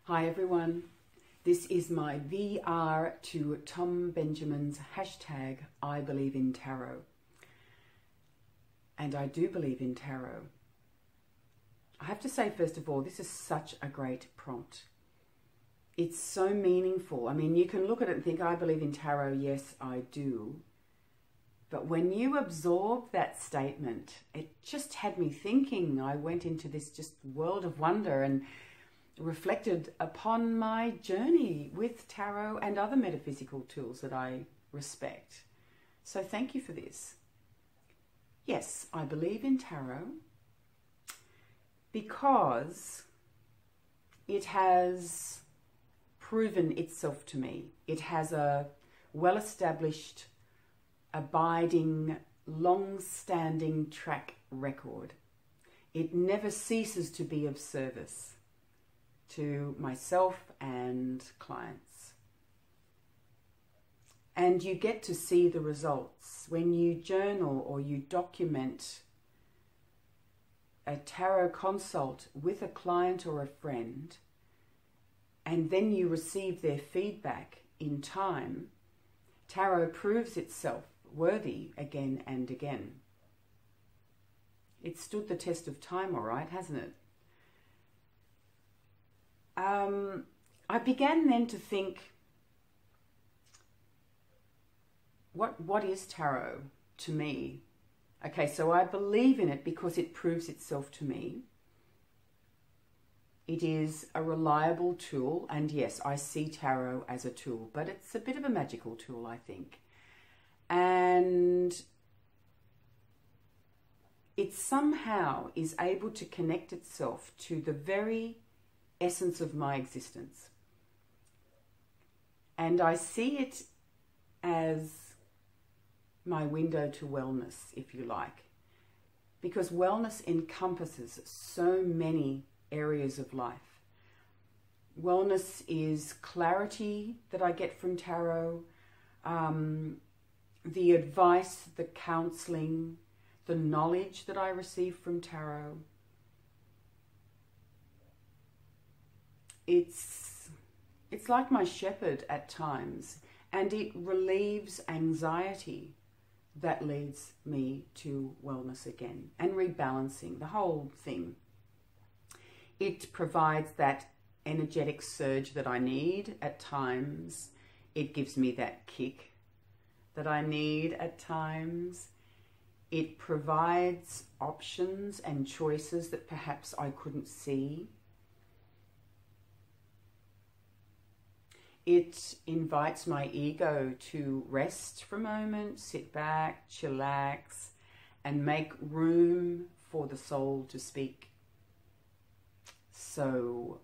Hi everyone, this is my VR to Tom Benjamin's hashtag I believe in tarot. And I do believe in tarot. I have to say, first of all, this is such a great prompt. It's so meaningful. I mean, you can look at it and think, I believe in tarot. Yes, I do. But when you absorb that statement, it just had me thinking. I went into this just world of wonder and reflected upon my journey with tarot and other metaphysical tools that I respect. So thank you for this. Yes, I believe in tarot because it has proven itself to me. It has a well-established, abiding, long-standing track record. It never ceases to be of service to myself and clients. And you get to see the results when you journal or you document a tarot consult with a client or a friend, and then you receive their feedback in time. Tarot proves itself worthy again and again. It's stood the test of time, all right, hasn't it? I began then to think, what is tarot to me? Okay, so I believe in it because it proves itself to me. It is a reliable tool, and yes, I see tarot as a tool, but it's a bit of a magical tool, I think. And it somehow is able to connect itself to the very essence of my existence. And I see it as my window to wellness, if you like, because wellness encompasses so many areas of life. Wellness is clarity that I get from tarot, the advice, the counseling, the knowledge that I receive from tarot. It's like my shepherd at times, and it relieves anxiety that leads me to wellness again and rebalancing, the whole thing. It provides that energetic surge that I need at times. It gives me that kick that I need at times. It provides options and choices that perhaps I couldn't see. It invites my ego to rest for a moment, sit back, chillax, and make room for the soul to speak. So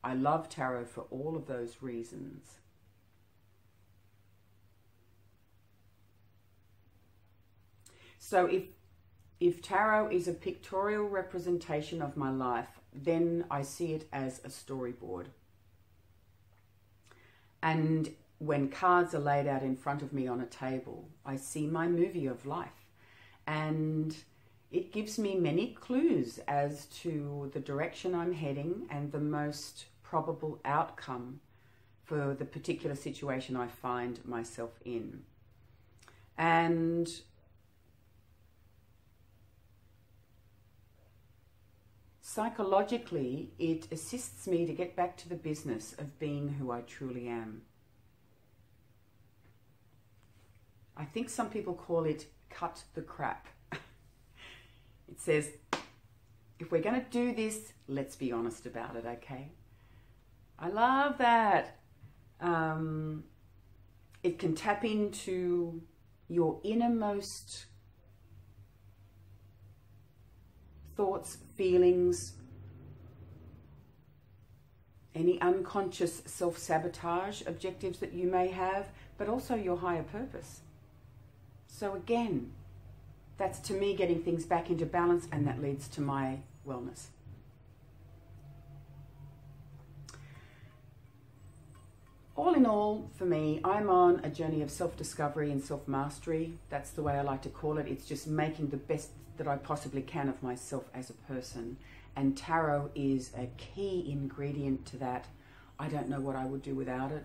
I love tarot for all of those reasons. So if tarot is a pictorial representation of my life, then I see it as a storyboard. And when cards are laid out in front of me on a table, I see my movie of life. And it gives me many clues as to the direction I'm heading and the most probable outcome for the particular situation I find myself in. And psychologically, it assists me to get back to the business of being who I truly am. I think some people call it cut the crap. It says, if we're going to do this, let's be honest about it, okay? I love that. It can tap into your innermost thoughts, feelings, any unconscious self-sabotage objectives that you may have, but also your higher purpose. So again, that's to me getting things back into balance, and that leads to my wellness. All in all, for me, I'm on a journey of self-discovery and self-mastery. That's the way I like to call it. It's just making the best that I possibly can of myself as a person. And tarot is a key ingredient to that. I don't know what I would do without it.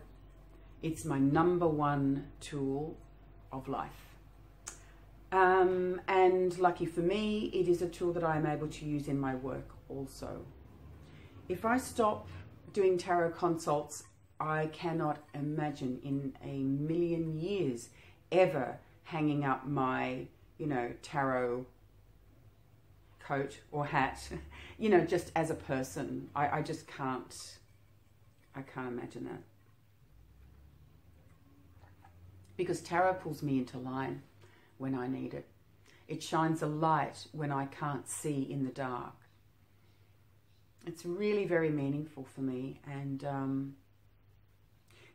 It's my number one tool of life. And lucky for me, it is a tool that I am able to use in my work also. If I stop doing tarot consults, I cannot imagine in a million years ever hanging up my, tarot coat or hat, just as a person. I just can't, I can't imagine that. Because tarot pulls me into line when I need it. It shines a light when I can't see in the dark. It's really very meaningful for me. And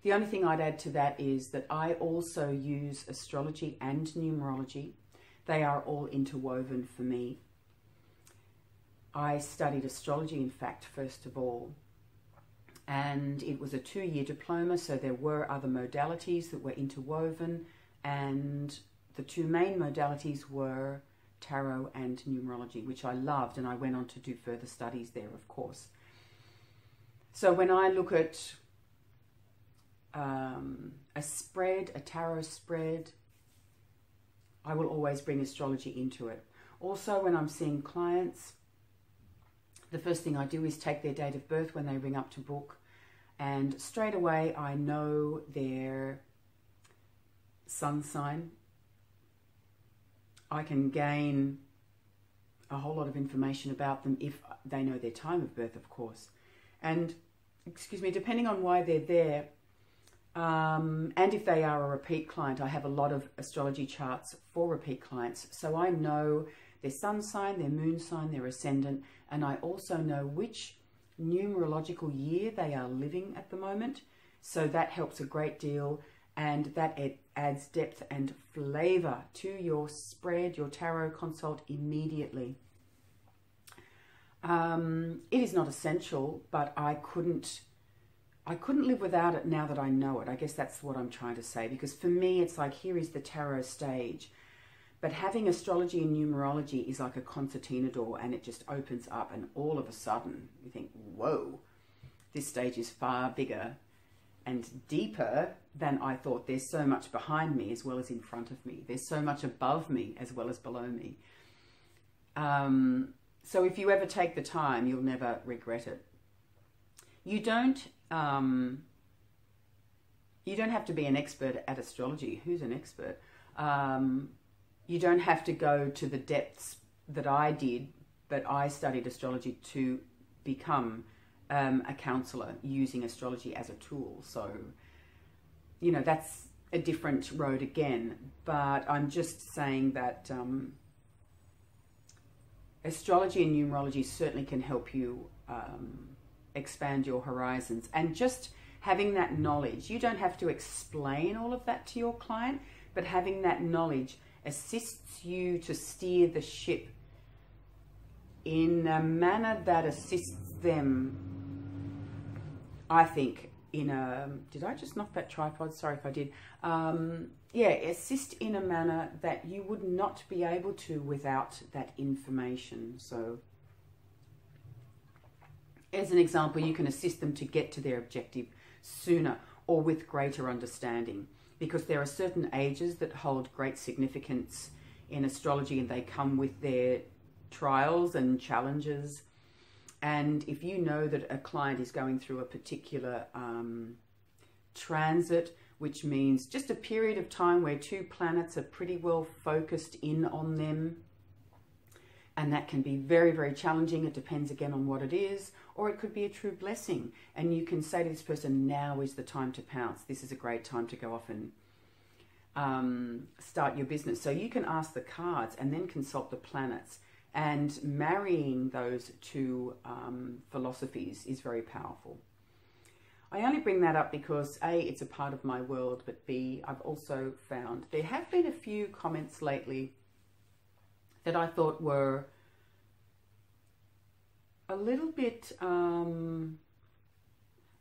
the only thing I'd add to that is that I also use astrology and numerology. They are all interwoven for me. I studied astrology, in fact, first of all. And it was a 2-year diploma, so there were other modalities that were interwoven. And the two main modalities were tarot and numerology, which I loved, and I went on to do further studies there, of course. So when I look at a spread, a tarot spread, I will always bring astrology into it. Also, when I'm seeing clients, the first thing I do is take their date of birth when they ring up to book, and straight away I know their sun sign. I can gain a whole lot of information about them if they know their time of birth, of course. And, depending on why they're there, and if they are a repeat client, I have a lot of astrology charts for repeat clients. So I know their sun sign, their moon sign, their ascendant, and I also know which numerological year they are living at the moment. So that helps a great deal, and that adds depth and flavor to your spread, your tarot consult immediately. It is not essential, but I couldn't live without it now that I know it. I guess that's what I'm trying to say, because for me, it's like, here is the tarot stage. But having astrology and numerology is like a concertina door, and it just opens up, and all of a sudden you think, whoa, this stage is far bigger and deeper than I thought. There's so much behind me as well as in front of me. There's so much above me as well as below me. So if you ever take the time, you'll never regret it. You don't have to be an expert at astrology. Who's an expert? You don't have to go to the depths that I did, but I studied astrology to become a counselor using astrology as a tool. So, that's a different road again. But I'm just saying that astrology and numerology certainly can help you expand your horizons. And just having that knowledge, you don't have to explain all of that to your client, but having that knowledge assists you to steer the ship in a manner that assists them, I think, in a... Did I just knock that tripod? Sorry if I did. Assist in a manner that you would not be able to without that information. So, as an example, you can assist them to get to their objective sooner or with greater understanding, because there are certain ages that hold great significance in astrology, and they come with their trials and challenges. And if you know that a client is going through a particular transit, which means just a period of time where two planets are pretty well focused in on them, and that can be very, very challenging. It depends again on what it is, or it could be a true blessing. And you can say to this person, now is the time to pounce. This is a great time to go off and start your business. So you can ask the cards and then consult the planets. And marrying those two philosophies is very powerful. I only bring that up because A, it's a part of my world, but B, I've also found there have been a few comments lately that I thought were a little bit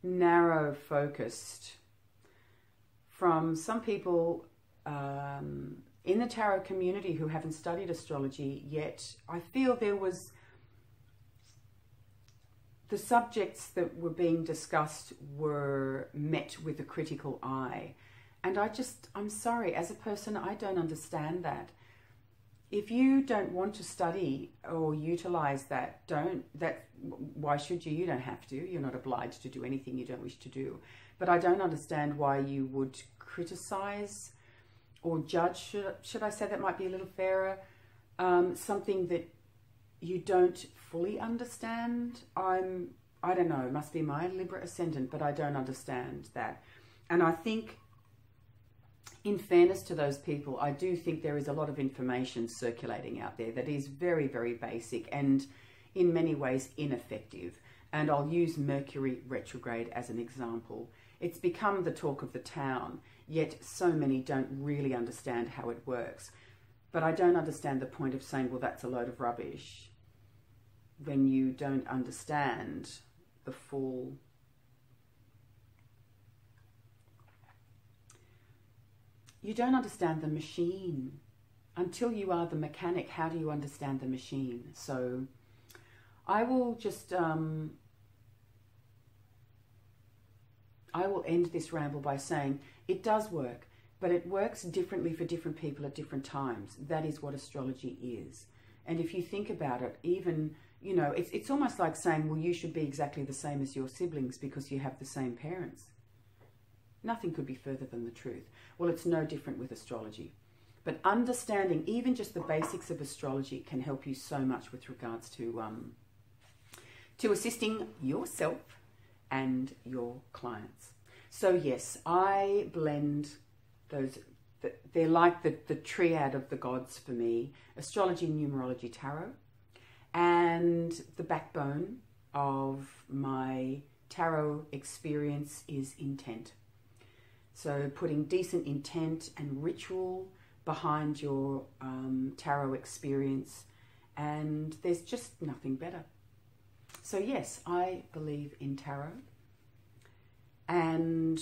narrow focused from some people in the tarot community who haven't studied astrology yet. I feel there was the subjects that were being discussed were met with a critical eye. And I'm sorry, as a person, I don't understand that. If you don't want to study or utilize that, why should you? You don't have to. You're not obliged to do anything you don't wish to do. But I don't understand why you would criticize or judge, should I say that might be a little fairer, something that you don't fully understand. I don't know, it must be my Libra ascendant, but I don't understand that. And I think, in fairness to those people, I do think there is a lot of information circulating out there that is very, very basic and in many ways ineffective. And I'll use Mercury retrograde as an example. It's become the talk of the town, yet so many don't really understand how it works. But I don't understand the point of saying, well, that's a load of rubbish, when you don't understand the full... You don't understand the machine. Until you are the mechanic, how do you understand the machine? So I will just... I will end this ramble by saying it does work, but it works differently for different people at different times. That is what astrology is. And if you think about it, even, you know, it's almost like saying, well, you should be exactly the same as your siblings because you have the same parents. Nothing could be further than the truth. Well, it's no different with astrology. But understanding even just the basics of astrology can help you so much with regards to assisting yourself and your clients. So yes, I blend those, they're like the triad of the gods for me: astrology, numerology, tarot. And the backbone of my tarot experience is intent. So putting decent intent and ritual behind your tarot experience, and there's just nothing better. So yes, I believe in tarot. And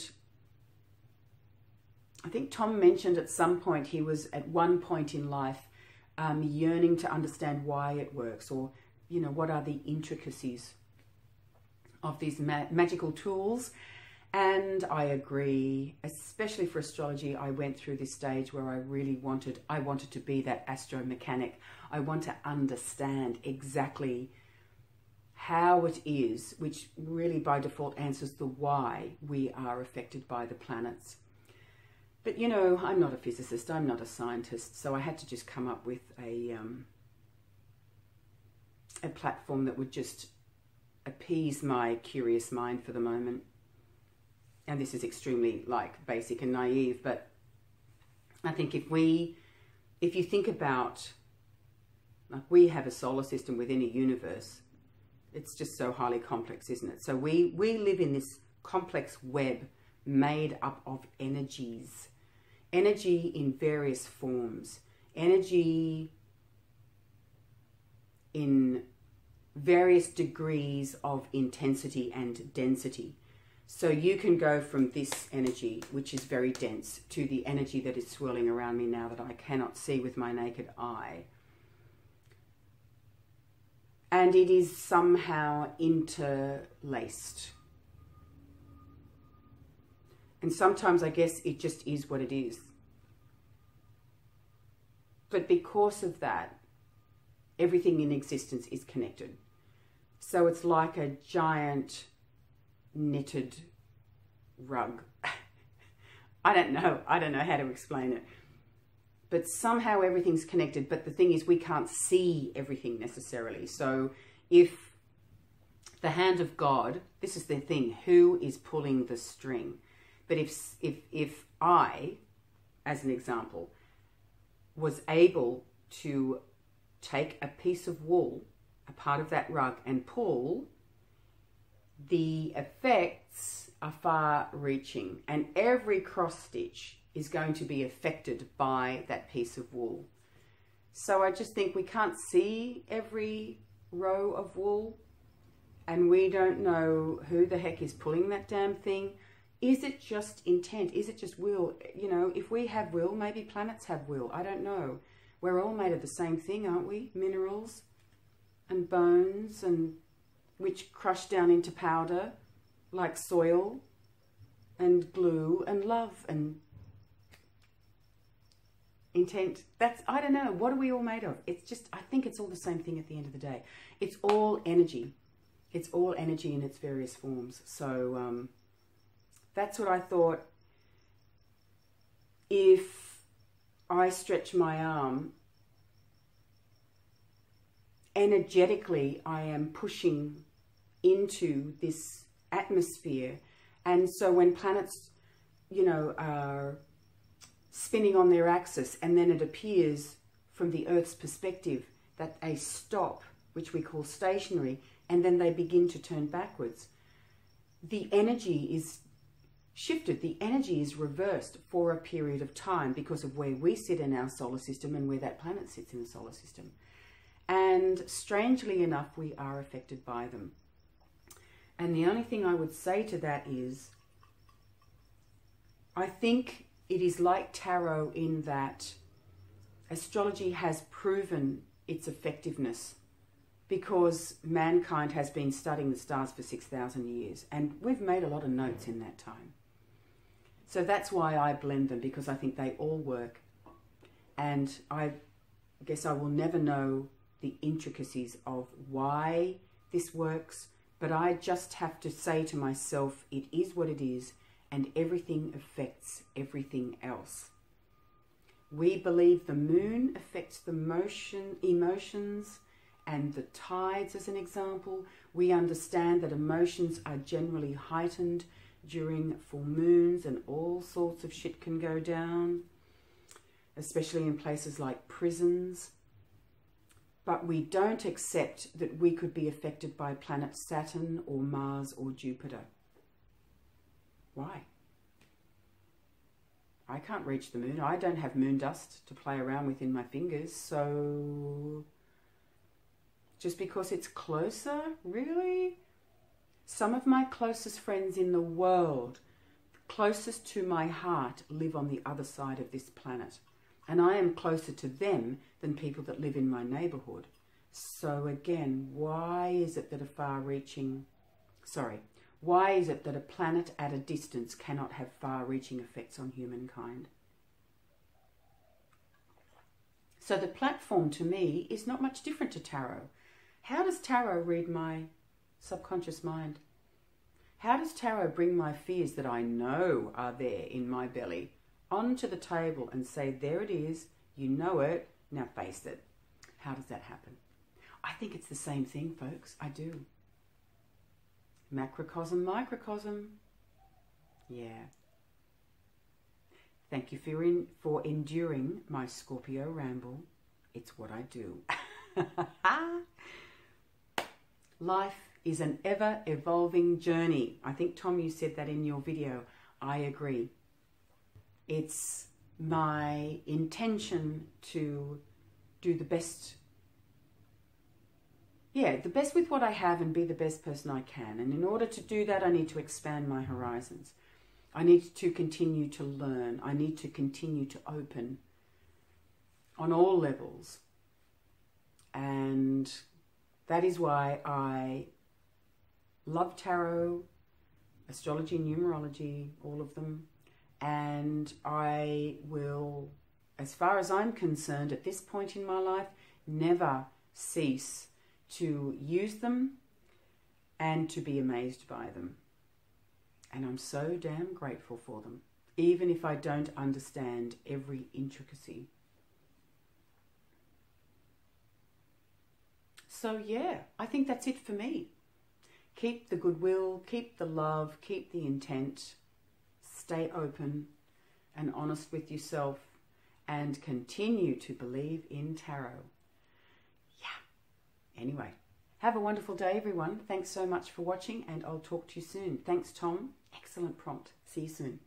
I think Tom mentioned at some point he was at one point in life yearning to understand why it works, or, you know, what are the intricacies of these magical tools. And I agree, especially for astrology. I went through this stage where I really wanted to be that astromechanic. I want to understand exactly how it is, which really by default answers the why we are affected by the planets. But, you know, I'm not a physicist, I'm not a scientist, so I had to just come up with a platform that would just appease my curious mind for the moment. And this is extremely, like, basic and naive, but I think if you think about, like, we have a solar system within a universe, it's just so highly complex, isn't it? So we live in this complex web made up of energies. Energy in various forms. Energy in various degrees of intensity and density. So you can go from this energy, which is very dense, to the energy that is swirling around me now that I cannot see with my naked eye. And it is somehow interlaced. And sometimes I guess it just is what it is. But because of that, everything in existence is connected. So it's like a giant knitted rug. I don't know how to explain it. But somehow everything's connected. But the thing is, we can't see everything necessarily. So if the hand of God, this is the thing, who is pulling the string? But if I, as an example, was able to take a piece of wool, a part of that rug, and pull, the effects are far-reaching, and every cross stitch is going to be affected by that piece of wool. So I just think we can't see every row of wool, and we don't know who the heck is pulling that damn thing. Is it just intent? Is it just will? You know, if we have will, maybe planets have will. I don't know. We're all made of the same thing, aren't we? Minerals and bones and which crush down into powder like soil and glue and love and intent. That's, I don't know, what are we all made of? It's just, I think it's all the same thing at the end of the day. It's all energy. It's all energy in its various forms. So that's what I thought. If I stretch my arm, energetically I am pushing into this atmosphere. And so when planets, you know, are spinning on their axis, and then it appears from the Earth's perspective that they stop, which we call stationary, and then they begin to turn backwards. The energy is shifted, the energy is reversed for a period of time because of where we sit in our solar system and where that planet sits in the solar system. And strangely enough, we are affected by them. And the only thing I would say to that is, I think it is like tarot in that astrology has proven its effectiveness because mankind has been studying the stars for 6,000 years, and we've made a lot of notes in that time. So that's why I blend them, because I think they all work. And I guess I will never know the intricacies of why this works, but I just have to say to myself, it is what it is, and everything affects everything else. We believe the moon affects the emotions and the tides, as an example. We understand that emotions are generally heightened during full moons, and all sorts of shit can go down, especially in places like prisons. But we don't accept that we could be affected by planet Saturn or Mars or Jupiter. Why? I can't reach the moon. I don't have moon dust to play around with in my fingers. So just because it's closer, really? Some of my closest friends in the world, closest to my heart, live on the other side of this planet. And I am closer to them than people that live in my neighborhood. So again, why is it that why is it that a planet at a distance cannot have far-reaching effects on humankind? So the platform to me is not much different to tarot. How does tarot read my subconscious mind? How does tarot bring my fears that I know are there in my belly onto the table and say, there it is, you know it, now face it? How does that happen? I think it's the same thing, folks. I do. Macrocosm, microcosm. Yeah. Thank you for enduring my Scorpio ramble. It's what I do. Life is an ever-evolving journey. I think, Tom, you said that in your video. I agree. It's my intention to do the best. Yeah, the best with what I have and be the best person I can. And in order to do that, I need to expand my horizons. I need to continue to learn. I need to continue to open on all levels. And that is why I love tarot, astrology, numerology, all of them. And I will, as far as I'm concerned, at this point in my life, never cease to use them and to be amazed by them. And I'm so damn grateful for them, even if I don't understand every intricacy. So yeah, I think that's it for me. Keep the goodwill, keep the love, keep the intent, stay open and honest with yourself, and continue to believe in tarot. Anyway, have a wonderful day, everyone. Thanks so much for watching, and I'll talk to you soon. Thanks, Tom. Excellent prompt. See you soon.